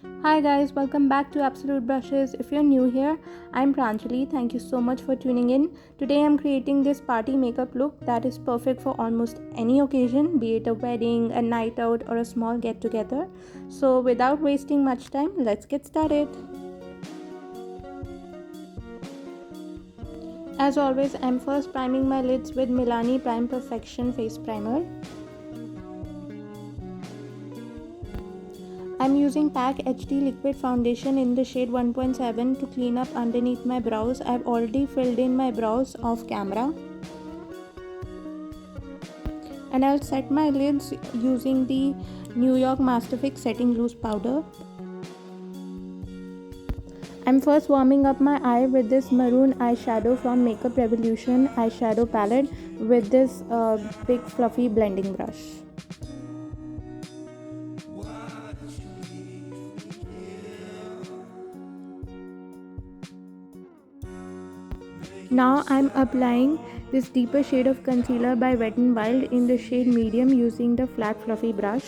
Hi guys, welcome back to Absolute Brushes. If you're new here, I'm Pranjali. Thank you so much for tuning in. Today I'm creating this party makeup look that is perfect for almost any occasion, be it a wedding, a night out, or a small get together. So without wasting much time, let's get started. As always, I'm first priming my lids with Milani Prime Perfection Face Primer. I'm using PAC HD Liquid Foundation in the shade 1.7 to clean up underneath my brows. I've already filled in my brows off camera. And I'll set my lids using the New York Masterfix Setting Loose Powder. I'm first warming up my eye with this maroon eyeshadow from Makeup Revolution eyeshadow palette with this big fluffy blending brush. Now I'm applying this deeper shade of concealer by Wet n Wild in the shade medium using the flat fluffy brush.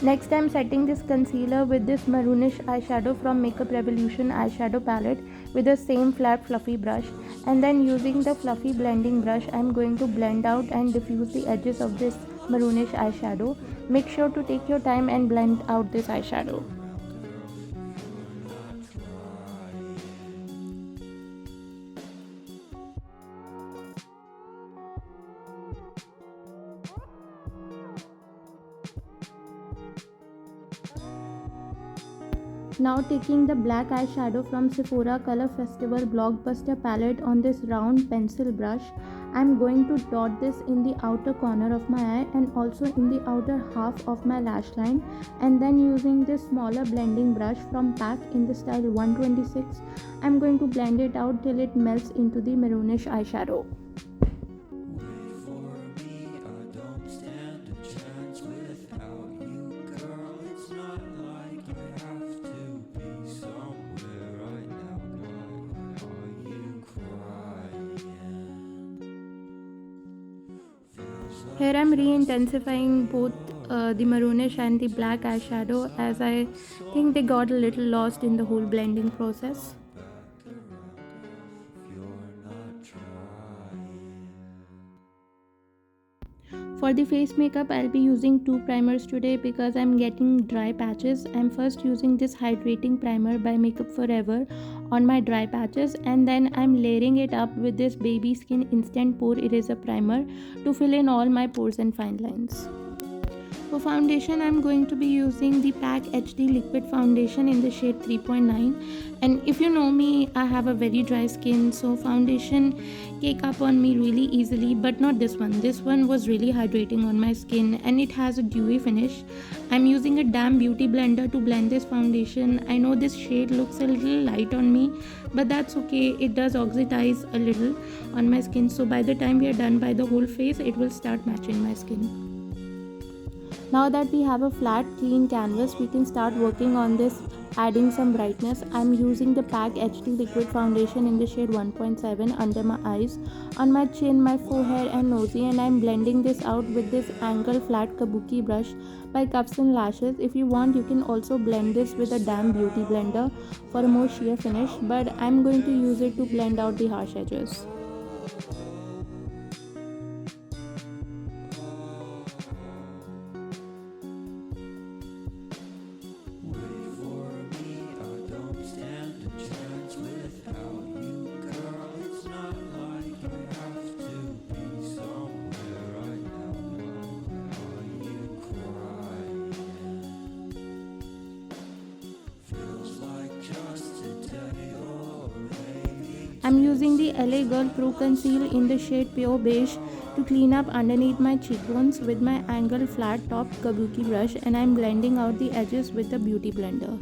Next I'm setting this concealer with this maroonish eyeshadow from Makeup Revolution eyeshadow palette with the same flat fluffy brush, and then using the fluffy blending brush I'm going to blend out and diffuse the edges of this maroonish eyeshadow. Make sure to take your time and blend out this eyeshadow. Now taking the black eyeshadow from Sephora Color Festival Blockbuster palette on this round pencil brush, I'm going to dot this in the outer corner of my eye and also in the outer half of my lash line, and then using this smaller blending brush from PAC in the style 126, I'm going to blend it out till it melts into the maroonish eyeshadow. Here I'm re-intensifying both the maroonish and the black eyeshadow, as I think they got a little lost in the whole blending process. For the face makeup, I'll be using two primers today because I'm getting dry patches. I'm first using this hydrating primer by Makeup Forever on my dry patches, and then I'm layering it up with this Baby Skin Instant Pore Eraser Primer to fill in all my pores and fine lines. For foundation, I'm going to be using the PAC HD Liquid Foundation in the shade 3.9. And if you know me, I have a very dry skin, so foundation cake up on me really easily, but not this one. This one was really hydrating on my skin and it has a dewy finish. I'm using a damp beauty blender to blend this foundation. I know this shade looks a little light on me, but that's okay. It does oxidize a little on my skin, so by the time we are done by the whole face, it will start matching my skin. Now that we have a flat clean canvas, we can start working on this, adding some brightness. I'm using the PAC HD Liquid Foundation in the shade 1.7 under my eyes, on my chin, my forehead and nosy, and I'm blending this out with this angle flat kabuki brush by Cuffs and Lashes. If you want, you can also blend this with a damp beauty blender for a more sheer finish, but I'm going to use it to blend out the harsh edges. I'm using the LA Girl Pro Conceal in the shade Pure Beige to clean up underneath my cheekbones with my angled flat top kabuki brush, and I'm blending out the edges with the beauty blender.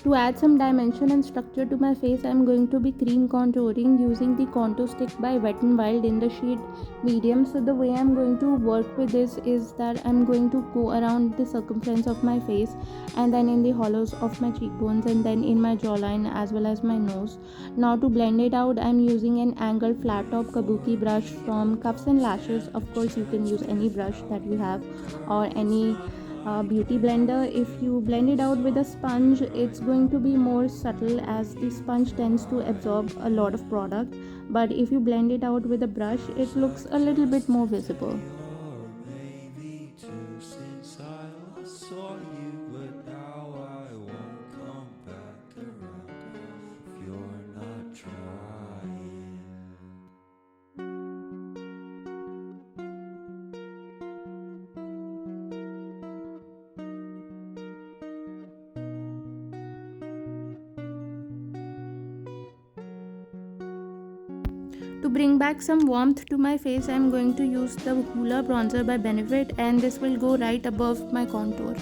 To add some dimension and structure to my face, I am going to be cream contouring using the contour stick by Wet n Wild in the shade medium. So the way I am going to work with this is that I am going to go around the circumference of my face, and then in the hollows of my cheekbones, and then in my jawline as well as my nose. Now to blend it out, I am using an angled flat top kabuki brush from Cuffs and Lashes. Of course, you can use any brush that you have, or any beauty blender. If you blend it out with a sponge, it's going to be more subtle, as the sponge tends to absorb a lot of product, but if you blend it out with a brush, it looks a little bit more visible. To bring back some warmth to my face, I am going to use the Hoola bronzer by Benefit, and this will go right above my contour.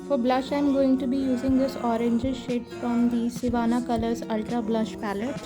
For blush, I am going to be using this orange shade from the Sivana Colors Ultra Blush Palette.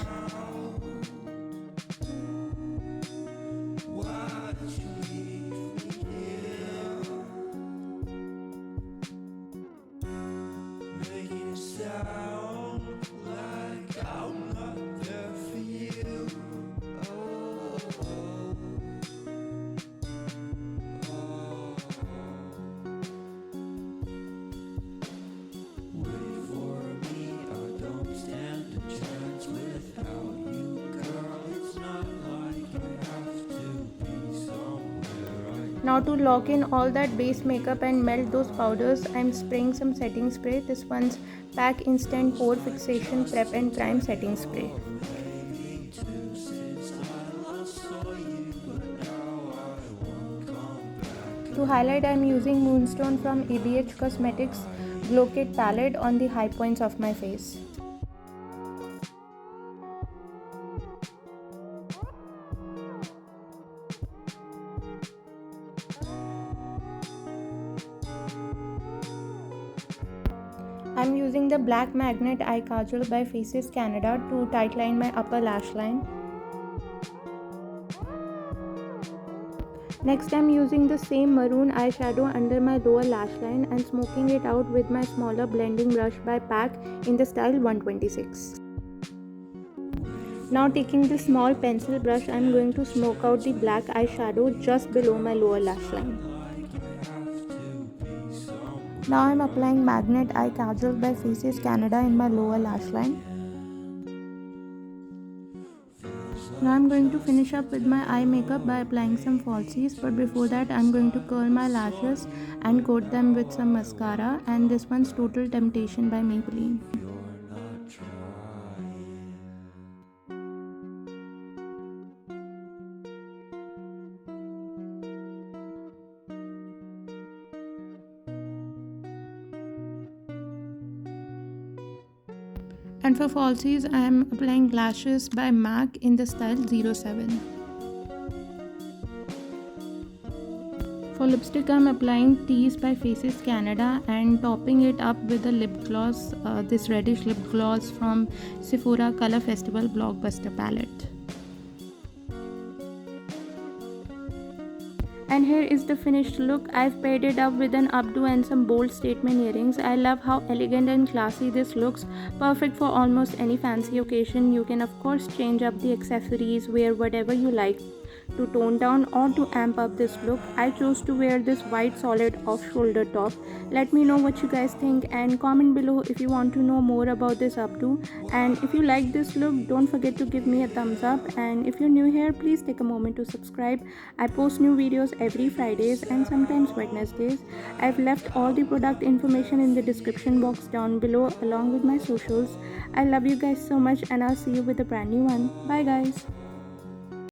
Now to lock in all that base makeup and melt those powders, I am spraying some setting spray. This one's PAC Instant Pore Fixation Prep and Prime Setting Spray. To highlight, I am using Moonstone from ABH Cosmetics Glow Kit palette on the high points of my face. I'm using the Black Magnet Eye Kajal by Faces Canada to tightline my upper lash line. Next, I'm using the same maroon eyeshadow under my lower lash line and smoking it out with my smaller blending brush by PAC in the style 126. Now taking the small pencil brush, I'm going to smoke out the black eyeshadow just below my lower lash line. Now I'm applying Magnet Eye Kajal by Faces Canada in my lower lash line. Now I'm going to finish up with my eye makeup by applying some falsies, but before that I'm going to curl my lashes and coat them with some mascara, and this one's Total Temptation by Maybelline. And for falsies, I am applying lashes by MAC in the style 07. For lipstick, I am applying Tease by Faces Canada and topping it up with a lip gloss, this reddish lip gloss from Sephora Color Festival Blockbuster palette. And here is the finished look. I've paired it up with an updo and some bold statement earrings. I love how elegant and classy this looks, perfect for almost any fancy occasion. You can of course change up the accessories, wear whatever you like to tone down or to amp up this look, I chose to wear this white solid off-shoulder top. Let me know what you guys think and comment below if you want to know more about this updo. And if you like this look, don't forget to give me a thumbs up. And if you're new here, please take a moment to subscribe. I post new videos every Fridays and sometimes Wednesdays. I've left all the product information in the description box down below along with my socials. I love you guys so much and I'll see you with a brand new one. Bye guys.